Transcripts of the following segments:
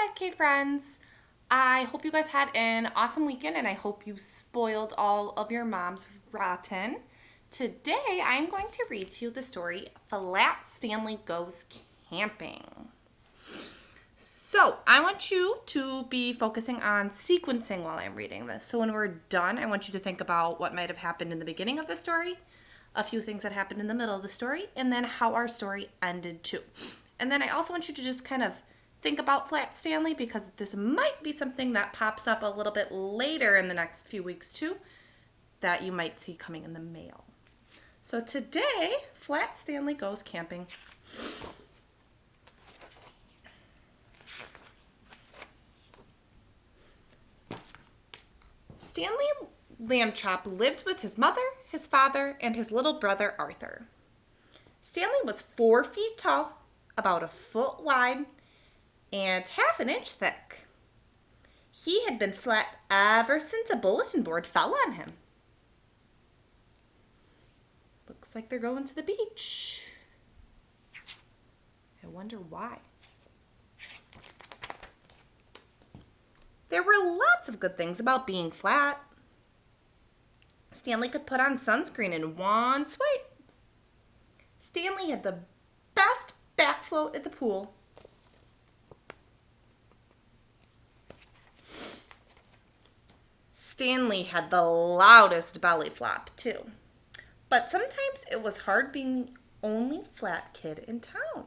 5K friends. I hope you guys had an awesome weekend and I hope you spoiled all of your mom's rotten. Today I'm going to read to you the story Flat Stanley Goes Camping. So I want you to be focusing on sequencing while I'm reading this. So when we're done, I want you to think about what might have happened in the beginning of the story, a few things that happened in the middle of the story, and then how our story ended too. And then I also want you to just kind of think about Flat Stanley because this might be something that pops up a little bit later in the next few weeks too that you might see coming in the mail. So today, Flat Stanley Goes Camping. Stanley Lamb Chop lived with his mother, his father, and his little brother Arthur. Stanley was 4 feet tall, about a foot wide, and half an inch thick. He had been flat ever since a bulletin board fell on him. Looks like they're going to the beach. I wonder why. There were lots of good things about being flat. Stanley could put on sunscreen in one swipe. Stanley had the best back float at the pool. Stanley had the loudest belly flop, too. But sometimes it was hard being the only flat kid in town.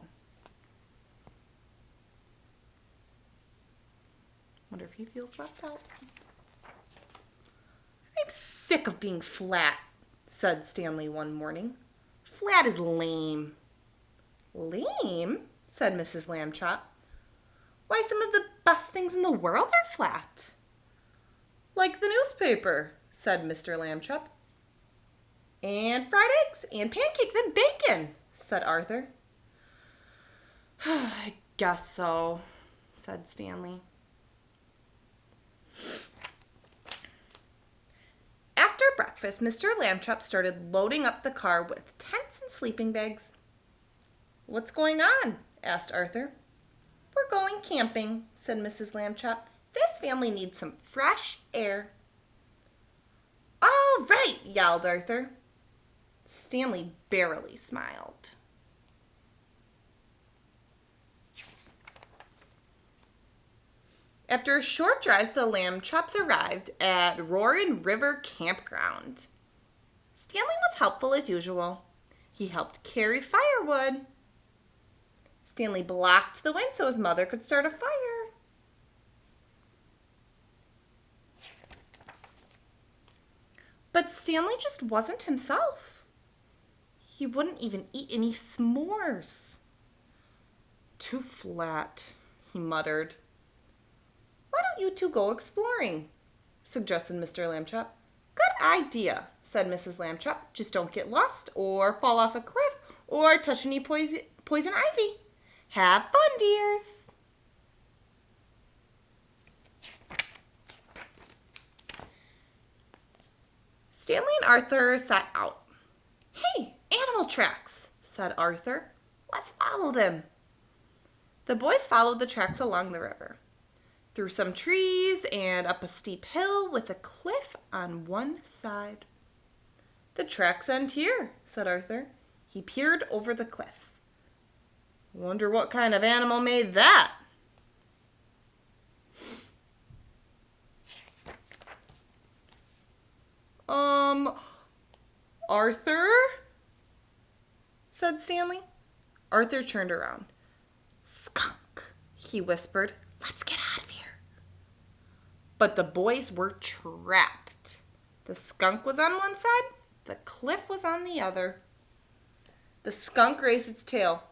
Wonder if he feels left out. I'm sick of being flat, said Stanley one morning. Flat is lame. Lame? Said Mrs. Lamb Chop. Why, some of the best things in the world are flat. Like the newspaper, said Mr. Lamb Chop. And fried eggs and pancakes and bacon, said Arthur. I guess so, said Stanley. After breakfast, Mr. Lamb Chop started loading up the car with tents and sleeping bags. What's going on? Asked Arthur. We're going camping, said Mrs. Lamb Chop. This family needs some fresh air. All right, yelled Arthur. Stanley barely smiled. After a short drive, the Lamb Chops arrived at Roaring River Campground. Stanley was helpful as usual. He helped carry firewood. Stanley blocked the wind so his mother could start a fire. But Stanley just wasn't himself. He wouldn't even eat any s'mores. Too flat, he muttered. Why don't you two go exploring? Suggested Mr. Lamb Chop. Good idea, said Mrs. Lamb Chop. Just don't get lost or fall off a cliff or touch any poison ivy. Have fun, dears. Stanley and Arthur set out. Hey, animal tracks, said Arthur. Let's follow them. The boys followed the tracks along the river, through some trees and up a steep hill with a cliff on one side. The tracks end here, said Arthur. He peered over the cliff. Wonder what kind of animal made that? Arthur? Said Stanley. Arthur turned around. Skunk, he whispered. Let's get out of here. But the boys were trapped. The skunk was on one side, the cliff was on the other. The skunk raised its tail.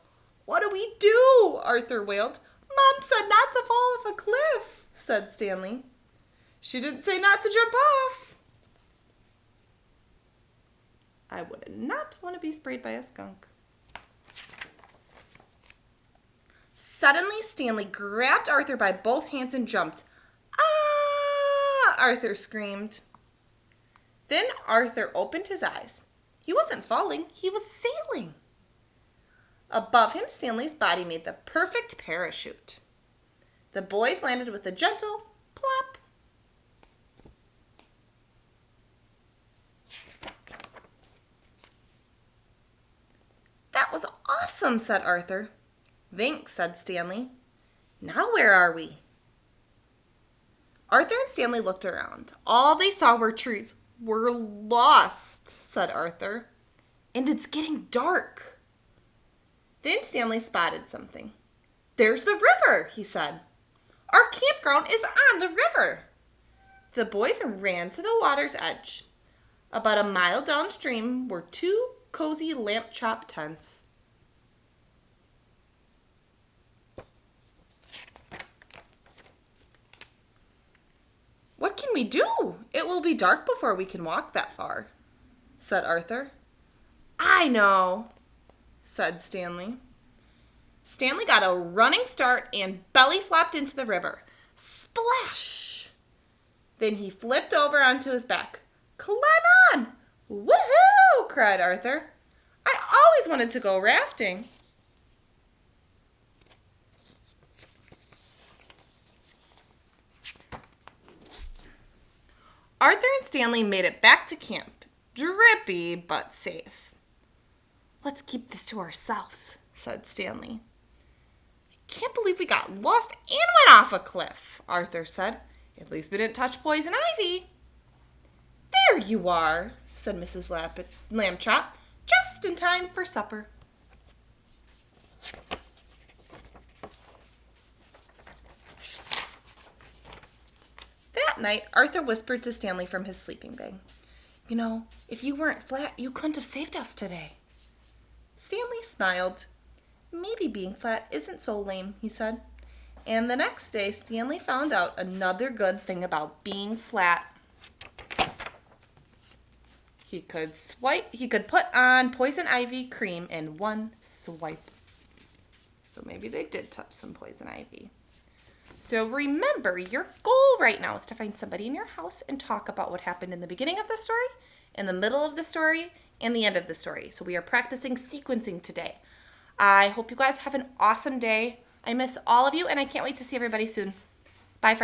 What do we do? Arthur wailed. Mom said not to fall off a cliff, said Stanley. She didn't say not to jump off. I would not want to be sprayed by a skunk. Suddenly, Stanley grabbed Arthur by both hands and jumped. Ah! Arthur screamed. Then Arthur opened his eyes. He wasn't falling, he was sailing. Above him, Stanley's body made the perfect parachute. The The boys landed with a gentle plop. That was awesome, said Arthur. Thanks, said Stanley. Now where are we? Arthur and Stanley looked around. All they saw were trees. We're lost, said Arthur. And it's getting dark. Then Stanley spotted something. There's the river, he said. Our campground is on the river. The boys ran to the water's edge. About a mile downstream were two cozy lamp chop tents. What can we do? It will be dark before we can walk that far, said Arthur. I know, said Stanley. Stanley got a running start and belly flopped into the river. Splash! Then he flipped over onto his back. Climb on! Woohoo! Cried Arthur. I always wanted to go rafting. Arthur and Stanley made it back to camp, drippy but safe. Let's keep this to ourselves, said Stanley. I can't believe we got lost and went off a cliff, Arthur said. At least we didn't touch poison ivy. There you are, said Mrs. Lambchop, just in time for supper. That night, Arthur whispered to Stanley from his sleeping bag, You know, if you weren't flat, you couldn't have saved us today. Stanley smiled. Maybe being flat isn't so lame, he said. And the next day, Stanley found out another good thing about being flat. He could put on poison ivy cream in one swipe. So maybe they did touch some poison ivy. So remember, your goal right now is to find somebody in your house and talk about what happened in the beginning of the story, in the middle of the story, and the end of the story. So we are practicing sequencing today. I hope you guys have an awesome day. I miss all of you, and I can't wait to see everybody soon.